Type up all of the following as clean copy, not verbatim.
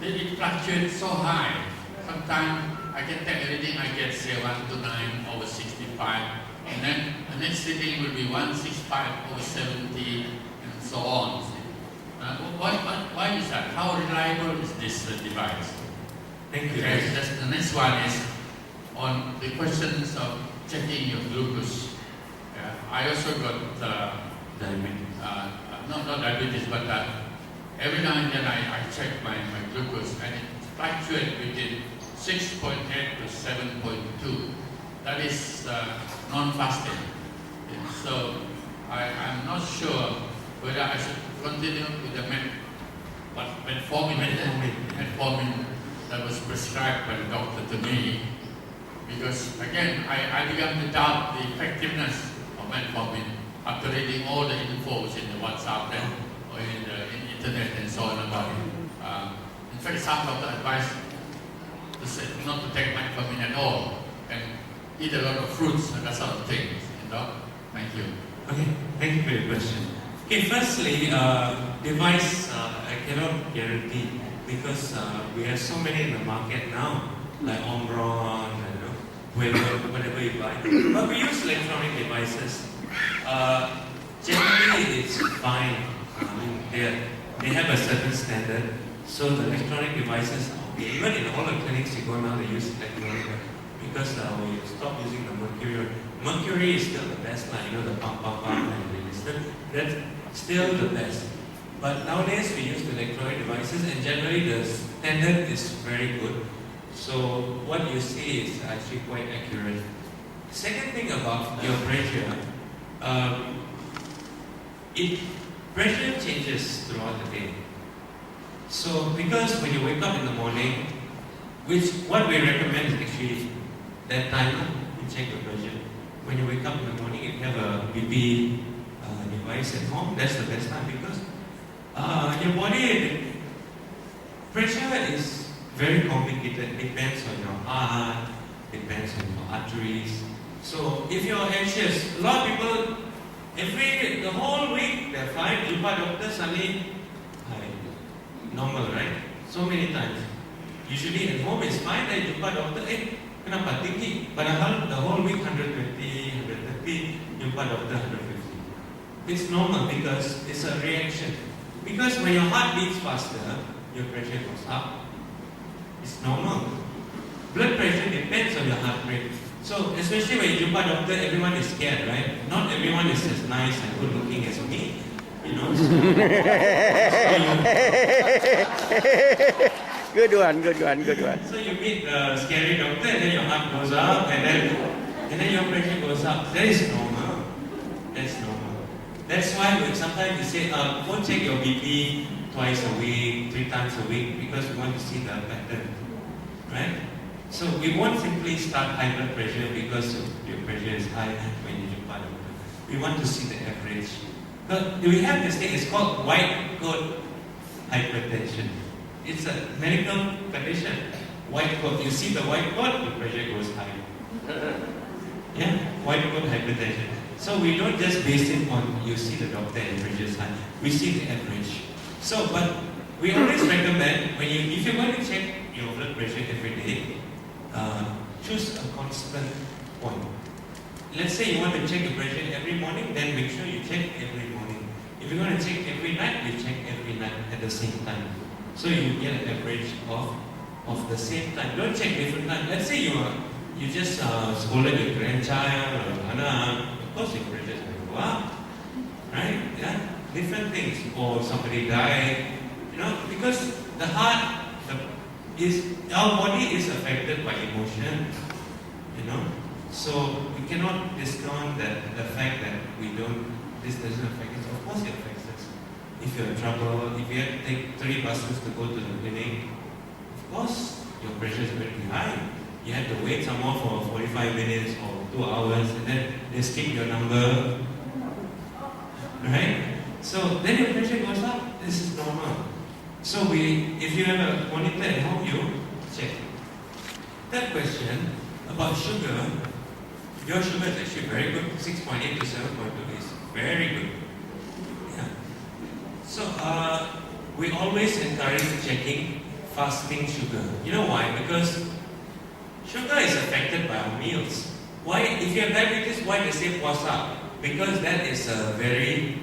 it fluctuates so high. Sometimes I can take a reading, I get say 129/65, and then the next reading will be 165/70, and so on. Why is that? How reliable is this device? Thank you. Okay, the next one is on the questions of checking your glucose. I also got Diabetes. not diabetes, but every now and then I check my glucose, and it fluctuates between 6.8 to 7.2. That is non-fasting. So I'm not sure whether I should continue with the metformin that was prescribed by the doctor to me, because again I began to doubt the effectiveness of metformin after reading all the infos in the WhatsApp or in the internet and so on about it. In fact, some doctor advised to say not to take metformin at all and eat a lot of fruits and that sort of things. Thank you. Okay, thank you for your question. Okay, firstly, device I cannot guarantee because we have so many in the market now, like Omron, whatever you buy. But we use electronic devices. Generally, it's fine. They have a certain standard. So the electronic devices, okay. Even in all the clinics you go now, they use electronic because we stop using the mercury. Mercury is still the best, the pump, and that's still the best. But nowadays we use the electronic devices, and generally the standard is very good. So what you see is actually quite accurate. Second thing about your pressure, pressure changes throughout the day. So because when you wake up in the morning, what we recommend is actually that time you check your pressure. When you wake up in the morning, if you have a BP device at home, that's the best time because your body pressure is very complicated. Depends on your heart, depends on your arteries. So if you're anxious, a lot of people the whole week they're fine. Jumpa doctor suddenly normal, right? So many times. Usually at home it's fine. Then jumpa doctor, kenapa tinggi? Padahal the whole week 120, 130, jumpa doctor 150. It's normal because it's a reaction. Because when your heart beats faster, your pressure goes up. It's normal. Blood pressure depends on your heart rate. So, especially when you jumpa doctor, everyone is scared, right? Not everyone is as nice and good looking as me, Good one. So you meet the scary doctor, and then your heart goes up, and then your pressure goes up. That is normal. That's normal. That's why sometimes you say, go check your BP twice a week, 3 times a week, because we want to see the pattern, right? So we won't simply start high blood pressure because your pressure is high when you jumpa doctor. We want to see the average. But we have this thing, it's called white coat hypertension. It's a medical condition. White coat, you see the white coat, the pressure goes high. Yeah, white coat hypertension. So we don't just base it on you see the doctor and pressure is high. We see the average. So, but we always recommend if you're going to check your blood pressure every day, choose a constant point. Let's say you want to check your pressure every morning, then make sure you check every morning. If you're going to check every night, you check every night at the same time. So you get an average of the same time. Don't check different time. Let's say you just scolded your grandchild or anak, of course your pressure is going to go up, right? Yeah, different things. Or somebody died, because the heart our body is affected by emotion, So we cannot discount the fact that this doesn't affect us. Of course it affects us. If you're in trouble, if you have to take 3 buses to go to the clinic, of course your pressure is very high. You have to wait some more for 45 minutes or 2 hours, and then they skip your number, right? So then your pressure goes up. This is normal. So if you have a monitor at home, you check. That question about sugar, your sugar is actually very good. 6.8 to 7.2 is very good. Yeah. So we always encourage checking 5 fasting sugar. You know why? Because sugar is affected by our meals. Why? If you have diabetes, why they say puasa? Because that is a very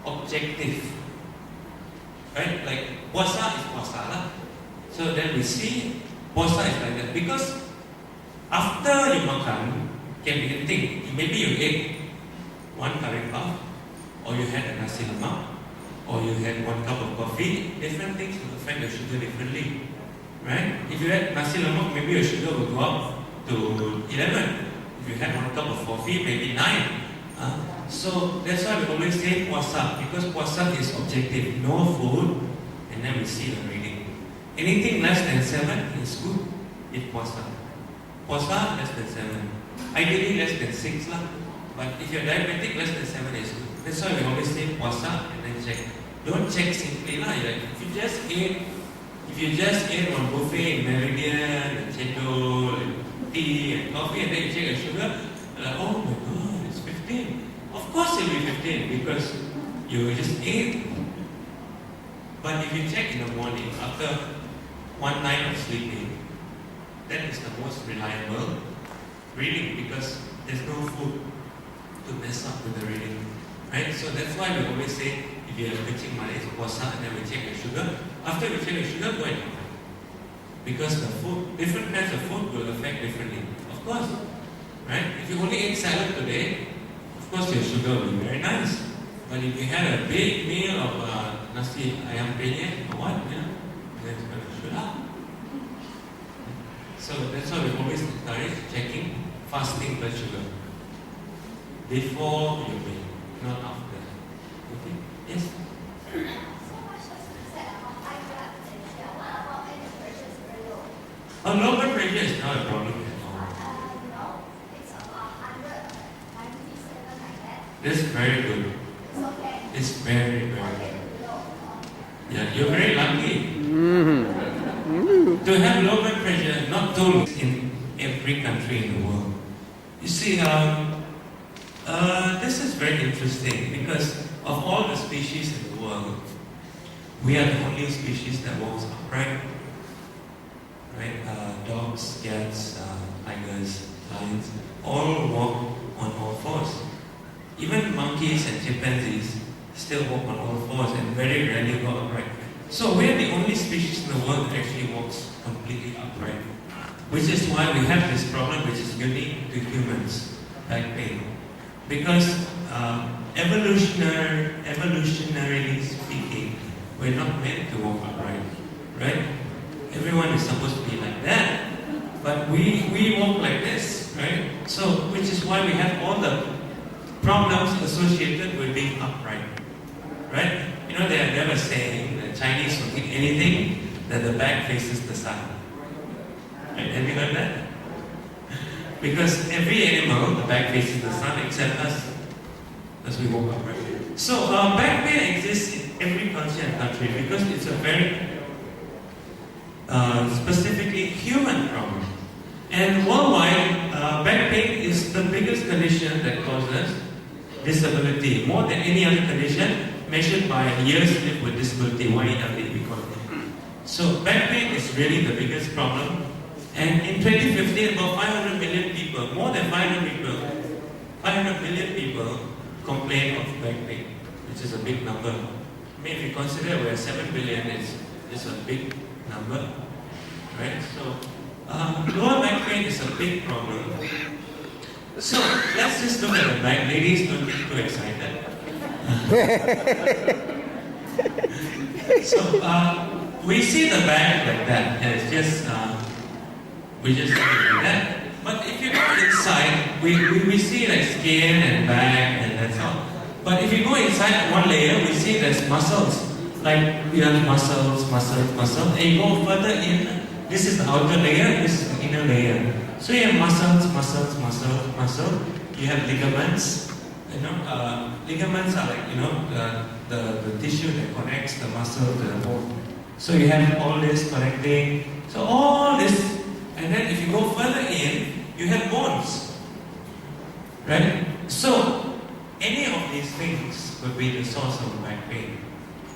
objective. Right? Like puasa is puasa lah. So then we see puasa is like that. Because after you makan, can be anything. Maybe you ate one curry puff, or you had a nasi lemak, or you had 1 cup of coffee. Different things will affect your sugar differently. Right? If you had nasi lemak, maybe your sugar will go up to 11. If you had 1 cup of coffee, maybe 9. So that's why we always say puasa, because puasa is objective, no food, and then we see the reading. Anything less than 7 is good, it's puasa. Puasa less than 7. Ideally less than 6 lah. But if you're diabetic, less than 7 is good. That's why we always say puasa and then check. Don't check simply lah. Like, if you just ate on buffet in Meridian and chendol and tea and coffee, and then you check your sugar, like, oh my god, it's 15. Of course it'll be 15 because you just ate. But if you check in the morning after 1 night of sleeping, that is the most reliable reading because there's no food to mess up with the reading. Right? So that's why we always say if you have kecing manis, puasa, and then we check your sugar. After we check your sugar, go and makan. Because the food, different kinds of food will affect differently. Of course. Right? If you only ate salad today, of course your sugar will be very nice. But if you had a big meal of nasi ayam penyet or what, then it's going to shoot up. So that's why we always encourage checking fasting blood sugar before you meal, not after. Okay? Yes? Oh, low blood pressure is not a problem at all. That's very good. It's very, very good. Yeah, you're very lucky. To have low blood pressure, not too in every country in the world. You see, this is very interesting because of all the species in the world, we are the only species that walks upright. Right? Dogs, cats, tigers, lions, all walk on all fours. Even monkeys and chimpanzees still walk on all fours and very rarely go upright. So we are the only species in the world that actually walks completely upright. Which is why we have this problem which is unique to humans, back pain. Because evolutionarily speaking, we're not meant to walk upright. Right? Everyone is supposed to be like that. But we walk like this, right? So, which is why we have all the problems associated with being upright. Right? You know, they were saying that Chinese will eat anything that the back faces the sun. Right? Have you heard that? Because every animal, the back faces the sun except us. As we walk upright. So, back pain exists in every culture and country because it's a very specifically human problem. And worldwide, back pain is the biggest condition that causes disability, more than any other condition measured by years lived with disability, YELD we call it. So back pain is really the biggest problem. And in 2015, about 500 million people, more than 500 million people complain of back pain, which is a big number. I mean, if you consider we're 7 billion, it's a big number, right? So, lower back pain is a big problem. So, let's just look at the back. Ladies, don't get too excited. So, we see the back like that, and it's just, we just look at that. But if you go inside, we see like skin and back, and that's all. But if you go inside one layer, we see there's muscles. Like we have muscles, and you go further in, this is the outer layer, this is the inner layer. So you have muscle. You have ligaments. You know, ligaments are like, you know, the tissue that connects the muscle to the bone. So you have all this connecting. So all this, and then if you go further in, you have bones. Right? So any of these things could be the source of back pain.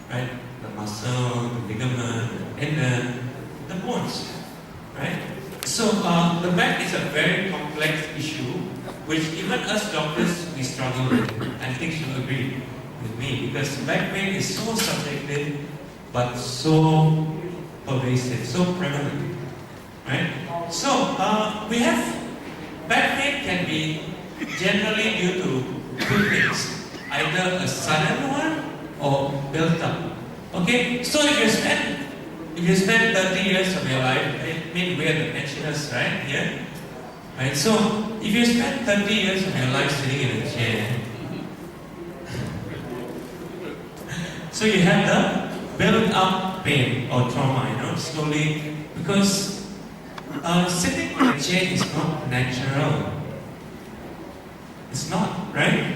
Right? The muscle, the ligament, and the bones, right? So the back is a very complex issue, which even us doctors we struggle with. I think you'll agree with me because back pain is so subjective, but so pervasive, so prevalent, right? So we have back pain can be generally due to two things, either a sudden one or built up. Okay, so if you spend 30 years of your life, I mean we are the pensioners, right? Here, right? So if you spend 30 years of your life sitting in a chair, so you have the built up pain or trauma, slowly, because sitting in a chair is not natural. It's not, right?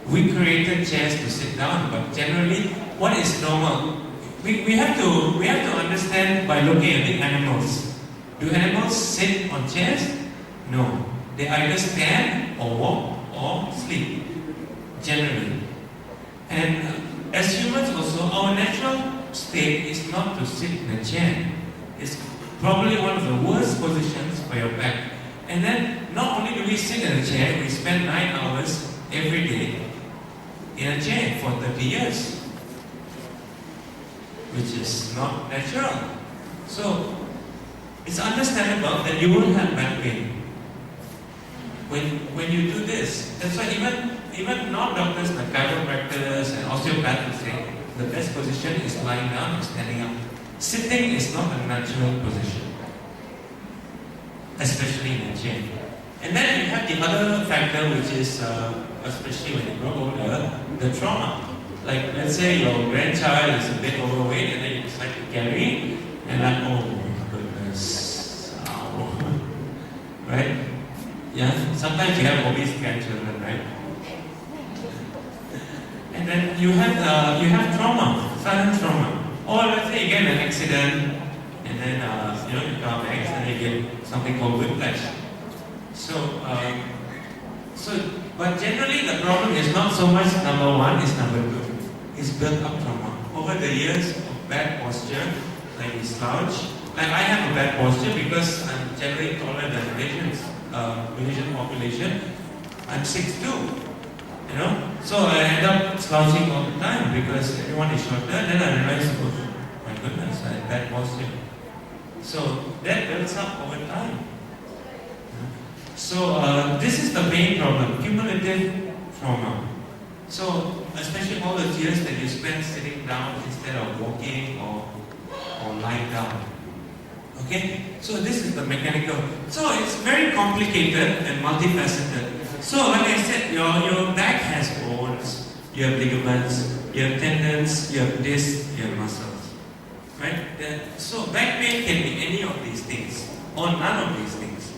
We created chairs to sit down, but generally, what is normal? We have to understand by looking at the animals. Do animals sit on chairs? No. They either stand or walk or sleep. Generally. And as humans also, our natural state is not to sit in a chair. It's probably one of the worst positions for your back. And then, not only do we sit in a chair, we spend 9 hours every day in a chair for 30 years, which is not natural. So, it's understandable that you will have back pain when you do this. That's why even non-doctors like chiropractors and osteopaths will say the best position is lying down or standing up. Sitting is not a natural position, especially in a chair. And then you have the other factor, which is, especially when you grow older, the trauma. Like, let's say your grandchild is a bit overweight and then you decide to carry, and like, oh my goodness, ow. Right? Yeah, sometimes you have obese grandchildren, right? And then you have trauma, sudden trauma. Or let's say you get an accident, and then you come back and you get something called whiplash. But generally the problem is not so much number one, it's number two. It's built up trauma. Over the years of bad posture, like we slouch. Like I have a bad posture because I'm generally taller than Malaysian population. I'm 6'2". So I end up slouching all the time because everyone is shorter. Then I realize, oh my goodness, I have bad posture. So that builds up over time. So this is the main problem, cumulative trauma. So especially all those years that you spend sitting down instead of walking or lying down. Okay? So this is the mechanical. So it's very complicated and multifaceted. So like I said, your back has bones, you have ligaments, you have tendons, you have discs, you have muscles. Right? So back pain can be any of these things or none of these things.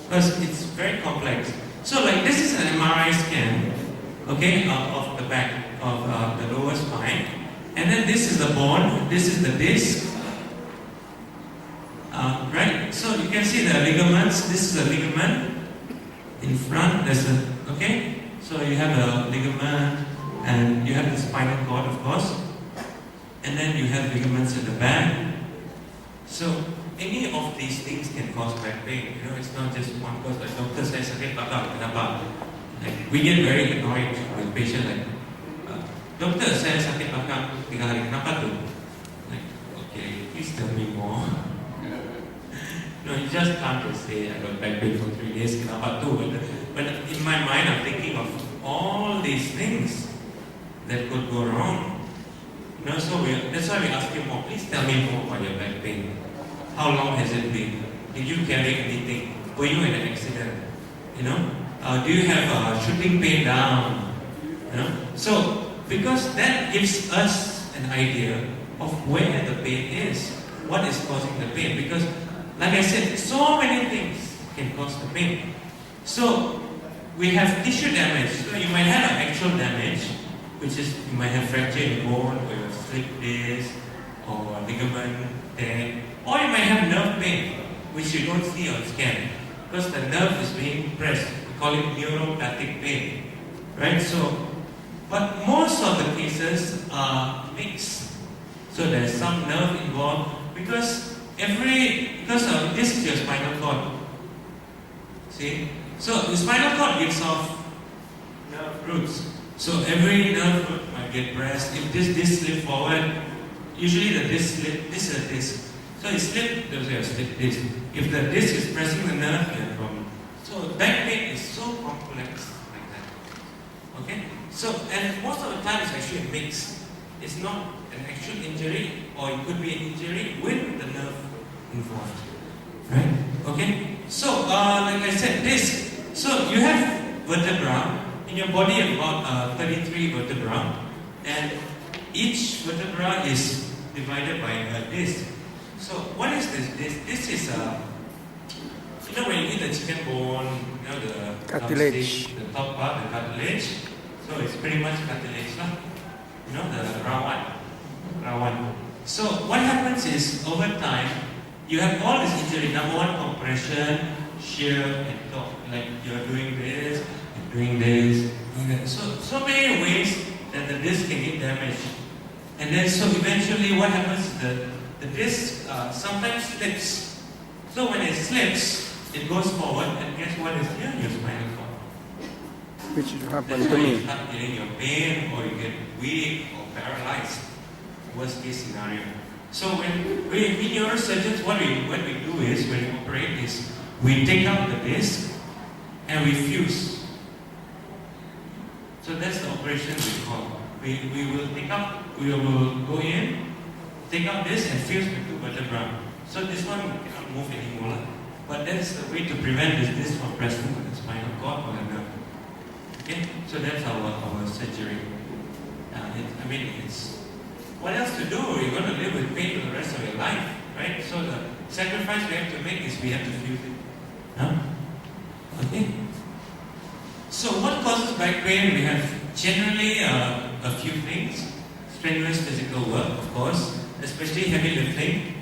Because it's very complex. So like this is an MRI scan, okay, of the back of the lower spine. And then this is the bone, this is the disc. Right? So you can see the ligaments. This is a ligament. In front, there's a, okay? So you have a ligament, and you have the spinal cord, of course. And then you have ligaments at the back. So any of these things can cause back pain. It's not just one cause. The doctor says, okay, kenapa? Like, we get very annoyed with patients like, doctor says, sakit belakang 3 hari, kenapa tu? Like, okay, please tell me more. No, you just can't just say, I got back pain for 3 days, kenapa tu? But in my mind, I'm thinking of all these things that could go wrong. So that's why we ask you more, please tell me more about your back pain. How long has it been? Did you carry anything? Were you in an accident? Do you have shooting pain down? So, because that gives us an idea of where the pain is. What is causing the pain? Because, like I said, so many things can cause the pain. So, we have tissue damage. So, you might have an actual damage, which is, you might have fracture in bone, or you have slipped disc, or ligament tear. Or you might have nerve pain, which you don't see on scan, because the nerve is being pressed. We call it neuropathic pain, right? So, but most of the cases are mixed. So there's some nerve involved, Because this is your spinal cord. See? So the spinal cord gives off nerve roots. So every nerve root might get pressed. If this disc slip forward, usually the disc slip, this is a disc. So it slip, there's a slip disc. If the disc is pressing the nerve, you have a problem. So back pain is so complex like that. Okay? So, and most of the time it's actually a mix. It's not an actual injury, or it could be an injury with the nerve involved. Right? Okay? So, like I said, disc. So you have vertebra. In your body, you have about 33 vertebra. And each vertebra is divided by a disc. So what is this disc? This is when you eat the chicken bone, the Cartilage. the top part, the cartilage. So it's pretty much cartilage, the rawan. So what happens is, over time, you have all this injury. Number one, compression, shear, and torque. Like you're doing this, doing this, doing that. So many ways that the disc can get damaged. And then so eventually what happens is the disc sometimes slips. So when it slips, it goes forward, and guess what is here? Your spinal cord. Which happened That's to why you me. start getting your pain, or you get weak or paralyzed. Worst case scenario. So when we neurosurgeons, what we do is, when we operate is, we take out the disc and we fuse. So that's the operation we call. We will go in, take out this and fuse the two vertebrae. So this one cannot move anymore. But that's the way to prevent this disc from pressing on the spinal cord or the nerve. Okay? So that's our surgery. It's what else to do? You're going to live with pain for the rest of your life, right? So the sacrifice we have to make is we have to fuse it. Huh? Okay? So what causes back pain? We have generally a few things. Strenuous physical work, of course, especially heavy lifting.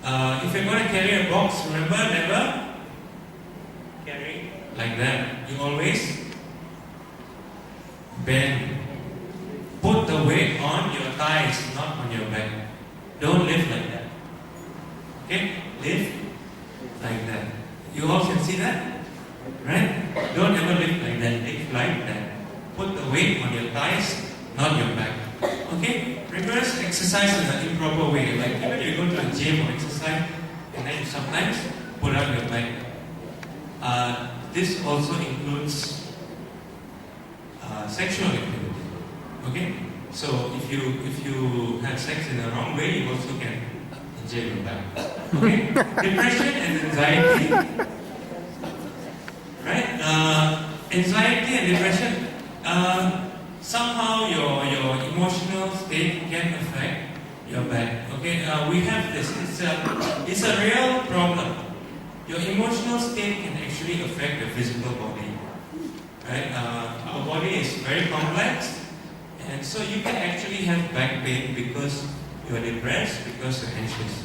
If you're going to carry a box, remember, never carry like that. You always bend. Put the weight on your thighs, not on your back. Don't lift like that. Okay? Lift like that. You all can see that? Right? Don't ever lift like that. Lift like that. Put the weight on your thighs, not your back. Okay? Reverse exercise in an improper way. Like even you go to a gym or exercise, and then you sometimes put out your back. This also includes sexual activity. Okay? So if you have sex in the wrong way, you also can injure your back. Okay? Depression and anxiety. Right? Anxiety and depression. Somehow your emotional state can affect your back. Okay? We have this. It's a real problem. Your emotional state can actually affect your physical body. Right? Our body is very complex. And so you can actually have back pain because you are depressed, because you're anxious.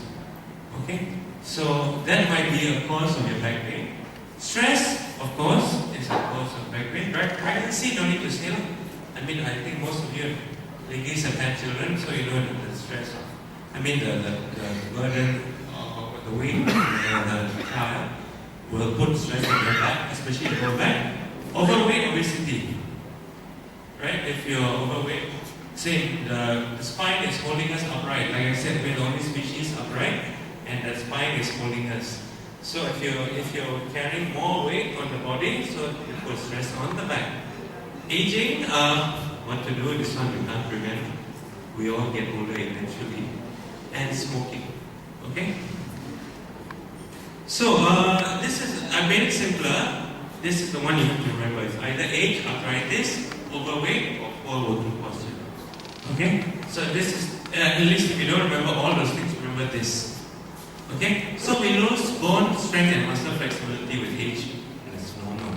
Okay? So that might be a cause of your back pain. Stress, of course, is a cause of back pain. Pregnancy, don't need to say. I think most of you ladies have had children, so you know the stress of, the burden of the weight of the child will put stress on your back, especially the lower back. Overweight, obesity. Right? If you're overweight, say the spine is holding us upright. Like I said, we're the only species upright, and the spine is holding us. So if you're carrying more weight on the body, so it puts stress on the back. Aging, what to do? This one we can't prevent. We all get older eventually. And smoking. Okay? So this is, I made it simpler. This is the one you have to remember. It's either age, arthritis, overweight, or poor working posture. Okay? So this is, at least if you don't remember all those things, remember this. Okay? So we lose bone strength and muscle flexibility with age. That's normal.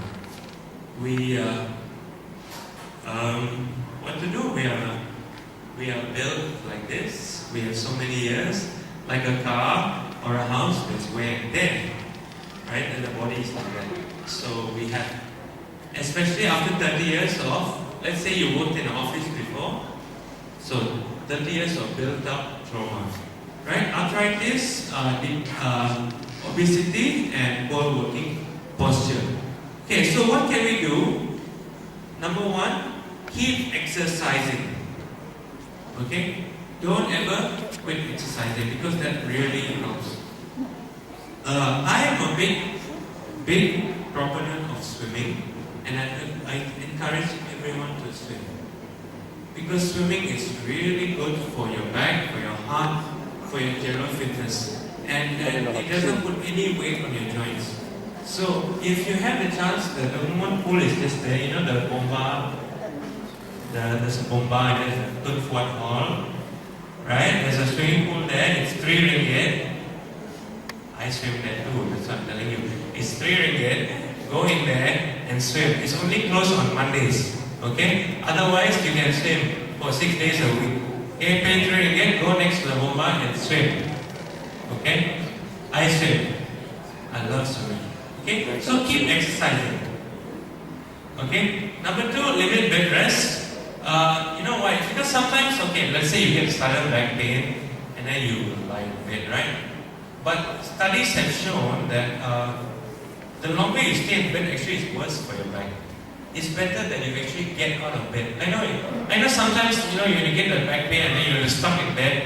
What to do? We are built like this. We have so many years. Like a car or a house, there's wear and tear. Right? And the body is like that. So we have, especially after 30 years of, let's say you worked in an office before, so 30 years of built up trauma. right? Arthritis, obesity, and poor working posture. Okay, so what can we do? Number one, keep exercising. Okay, don't ever quit exercising because that really helps. I am a big proponent of swimming, and I encourage everyone to swim because swimming is really good for your back, for your heart, for your general fitness, and it doesn't put any weight on your joints. So if you have the chance, the government pool is just there, you know, the bomba, there's a bomba and there's a Tun Fuat Hall, right? There's a swimming pool there, it's 3 ringgit. I swim there too, that's what I'm telling you. It's 3 ringgit, go in there and swim. It's only closed on Mondays, okay? Otherwise, you can swim for 6 days a week. Okay, pay 3 ringgit, go next to the bomba and swim. Okay? I swim. I love swimming. Okay? So keep exercising. Okay? Number 2, limit bed rest. You know why? Because sometimes, okay, let's say you get sudden back pain and then you lie in bed, right? But studies have shown that the longer you stay in bed actually is worse for your back. It's better that you actually get out of bed. I know sometimes, you know, you get the back pain and then you're stuck in bed.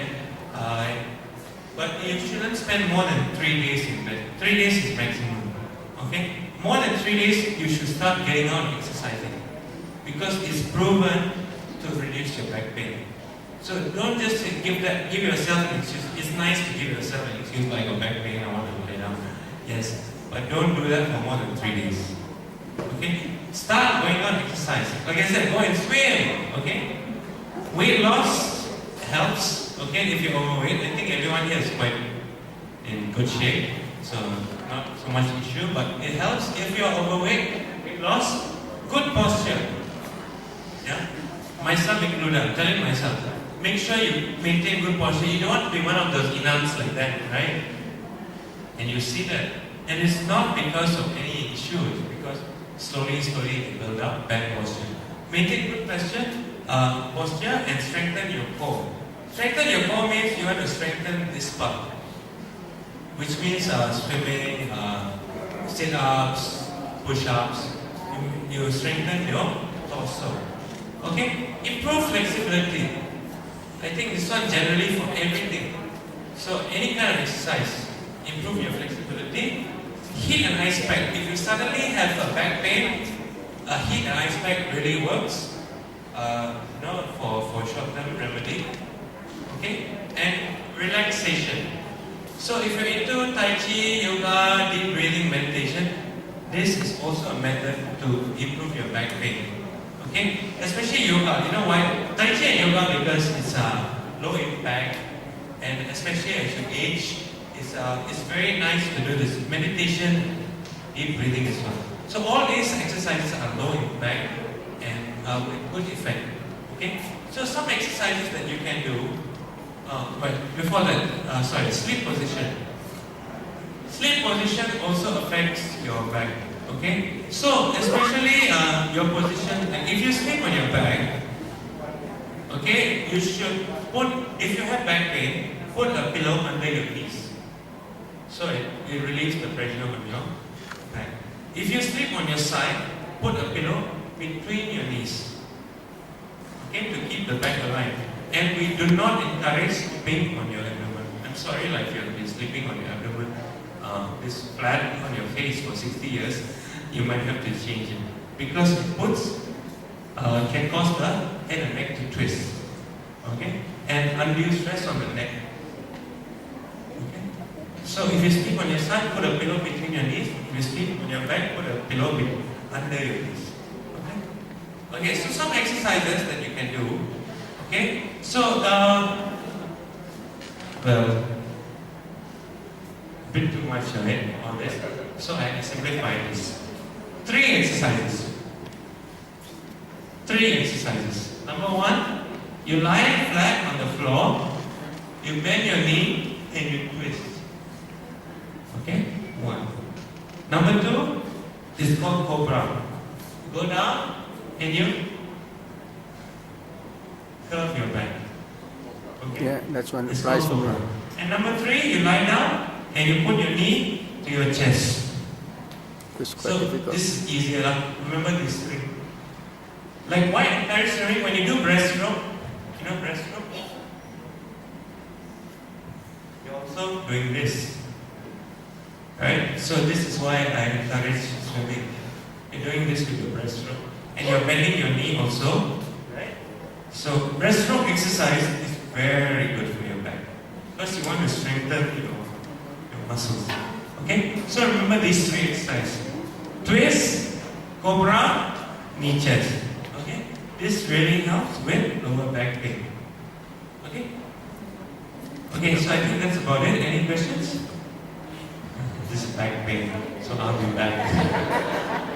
But you shouldn't spend more than 3 days in bed. 3 days is maximum. Okay? More than 3 days, you should start getting out and exercising. Because it's proven to reduce your back pain. So don't just give yourself an excuse. It's nice to give yourself an excuse like a back pain, I want to lay down. Yes. But don't do that for more than 3 days. Okay? Start going on exercise. Like I said, go and swim. Okay? Weight loss helps. Okay? If you're overweight, I think everyone here is quite in good shape. So not so much issue, but it helps if you're overweight, weight loss, good posture. Yeah? Myself included, I'm telling myself, make sure you maintain good posture. You don't want to be one of those inans like that, right? And you see that. And it's not because of any issue, it's because slowly you build up bad posture. Maintain good posture and strengthen your core. Strengthen your core means you want to strengthen this part, which means swimming, sit-ups, push-ups. You strengthen your torso. Okay? Improve flexibility. I think this one generally for everything. So any kind of exercise, improve your flexibility. Heat and ice pack. If you suddenly have a back pain, a heat and ice pack really works. For short-term remedy. Okay? And relaxation. So if you're into Tai Chi, yoga, deep breathing, meditation, this is also a method to improve your back pain. Okay? Especially yoga. You know why? Tai Chi and yoga because it's low impact, and especially as you age, it's very nice to do this. Meditation, deep breathing as well. So all these exercises are low impact and with good effect. Okay? So some exercises that you can do. But before that, sleep position. Sleep position also affects your back. Okay? So, especially your position, like if you sleep on your back, okay, you should if you have back pain, put a pillow under your knees. So it relieves the pressure on your back. If you sleep on your side, put a pillow between your knees. Okay, to keep the back alive. And we do not encourage sleeping on your abdomen. I'm sorry, like you've been sleeping on your abdomen, this flat on your face for 60 years, you might have to change it. Because it can cause the head and neck to twist. Okay? And undue stress on the neck. Okay? So if you sleep on your side, put a pillow between your knees. If you sleep on your back, put a pillow under your knees. Okay? Okay, so some exercises that you can do. Okay, so a bit too much on this. So I simplified this. 3 exercises. Number 1, you lie flat on the floor, you bend your knee and you twist. Okay, 1. Number 2 is called cobra. Go down and you curve your back. Okay. Yeah, that's one applies for me. And number 3, you lie down and you put your knee to your chest. It's quite So difficult. this is easier. Remember these 3. Like why encourage swimming when you do breaststroke? You know breaststroke? You're also doing this. Right? So this is why I encourage swimming. You're doing this with your breaststroke. And you're bending your knee also. Right? So breaststroke exercise is very good for your back. First you want to strengthen your muscles. Okay? So remember these 3 exercises. Twist, cobra, knee chest. Okay? This really helps with lower back pain. Okay? Okay, so I think that's about it. Any questions? This is back pain, so I'll be back.